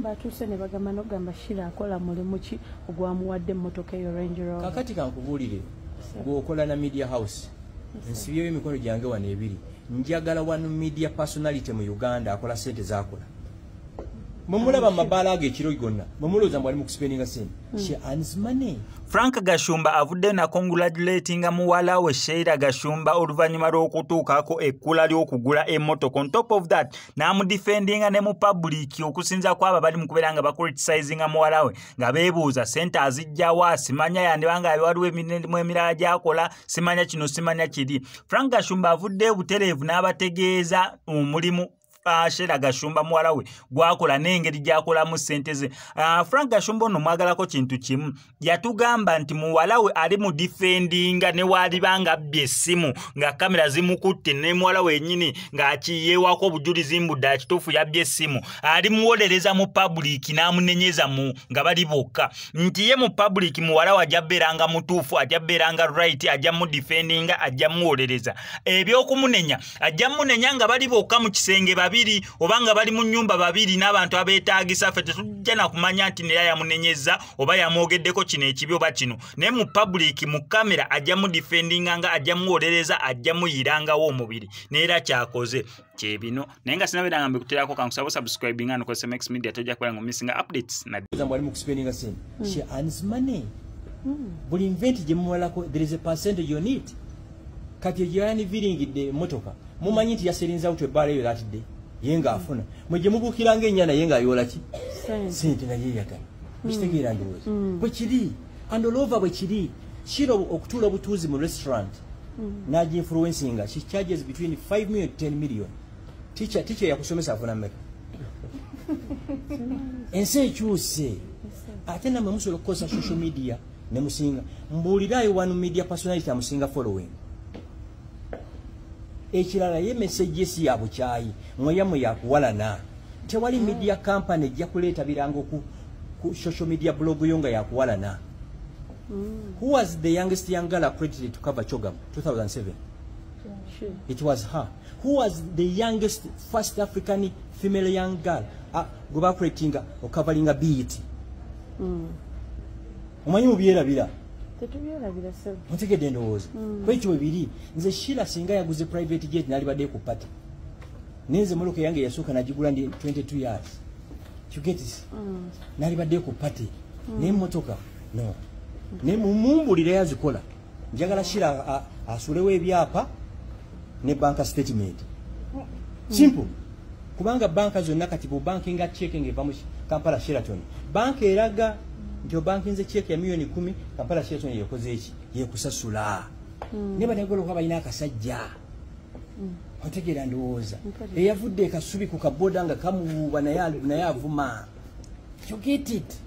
Gashumba atuse ne bagamba nogamba Sheilah akola mulimu ki ogwamuwadde emmotoka eyo Range Rover. Kakati kankubuulire gwokola na media house nsibyeyo emikono gyange wano ebiri njagala wano media personality mu Uganda akola sente zakola mumulaba mabaala age ekiro gonna mumulooza mwali mu kuspendinga sente she earns money. Frank Gashumba avudde na congratulatinga Muwalawe Sheilah Gashumba oluvannyuma lw'okutuukaako ekkula ly'okugula emmotoka. On top of that n'amudifendinga ne mu public okusinza kwabo bali mu kubeera nga bacriticinga Muwalawe nga beebuuza sente azijjawa simanya yandibanga waliwo emirimu emirala gy'akola simanya kino simanya kiri. Frank Gashumba avudde butereevu n'abategeeza omulimu Sheilah Gashumba Muwalawe gwakola n'engeri gy'akolamu ssente ze. Frank Gashumba ono mwagalako kintu kimu yatugamba nti Muwalawe ali mu defendinga ne walibanga abbye essimu nga kamera zimukutte ne Muwalawe yennyini ng'akiyeewako obujulizi mbudde akituufu yabbye essimu ali muwolereza mu public n'amunenyeza mu nga bali bokka nti ye mu public Muwalawe ajja bbeeranga mutuufu ajja bbeeranga right ajja mu defendinga ajja muwolereza ebyokumunenya ajja munenya nga bali bokka mu kisenge babiri obanga bali mu nyumba babiri n'abantu abeetaagisa ffe tetujja na kumanya nti neya yamunenyeza oba yamwogeddeko kino ekibi oba kino naye mu public mu kamera ajja mu defendinga nga ajja muwolereza ajja muyirangawo omubiri neera kyakoze kyebino naye nga sinabeera nga mbikuterako kankusaba subscribing and kozesa Max Media tojja kubeera nga missing updates na mwali mu kuspendinga sente she earns money buli invent gye muwalako there is a percentage on it kati egyani viringidde emmotoka mumanyi nti yaserinza out ebbaala eyo that day yenga afuna mweje mubukiranga ennyana yenga ayola ki sente naye yagala bitegeera ndowooza bwe kiri and all over bwe kiri Sheilah okutuula obutuuzi mu restaurant naji influencinga she charges between 5 million to 10 million teacher yakusomesa afuna mmeka ensi ekyuse ate namwe musobola okukozesa social media ne musinga mbuulirayo wano media personality amusinga following ekirala ye message yesi ya bukyayi mweyamu yakuwalana tewali media company ejja kuleeta birango ku social media blog yonga yakuwalana. Who was the youngest young girl accredited to cover Chogam 2007? It was her. Who was the youngest first African female young girl go accrediting or covering a BET? Omanyi mubyerabira tetubyerabira sebo mutegedde ndowooza kwekyo bibiri nze Sheilah singa yaguze private jet nali badde ku party nenze muluka yange yasooka najigula ndi 22 years you get this nali badde ku party ne motoka no ne mumumbulire yazikola njagala Sheilah asulewo ebyapa ne bank statement simple kubanga banka zonna kati bu banking nga checking eva mu Kampala Sheraton bank eraga ndio banki nze check ya milioni 10 Kampala Sheraton yekoze eki yekusasula ne banegolo kwa balina akasajja otegera ndowooza eyavudde kasubi ku kaboda nga kamububa naye avuma you get it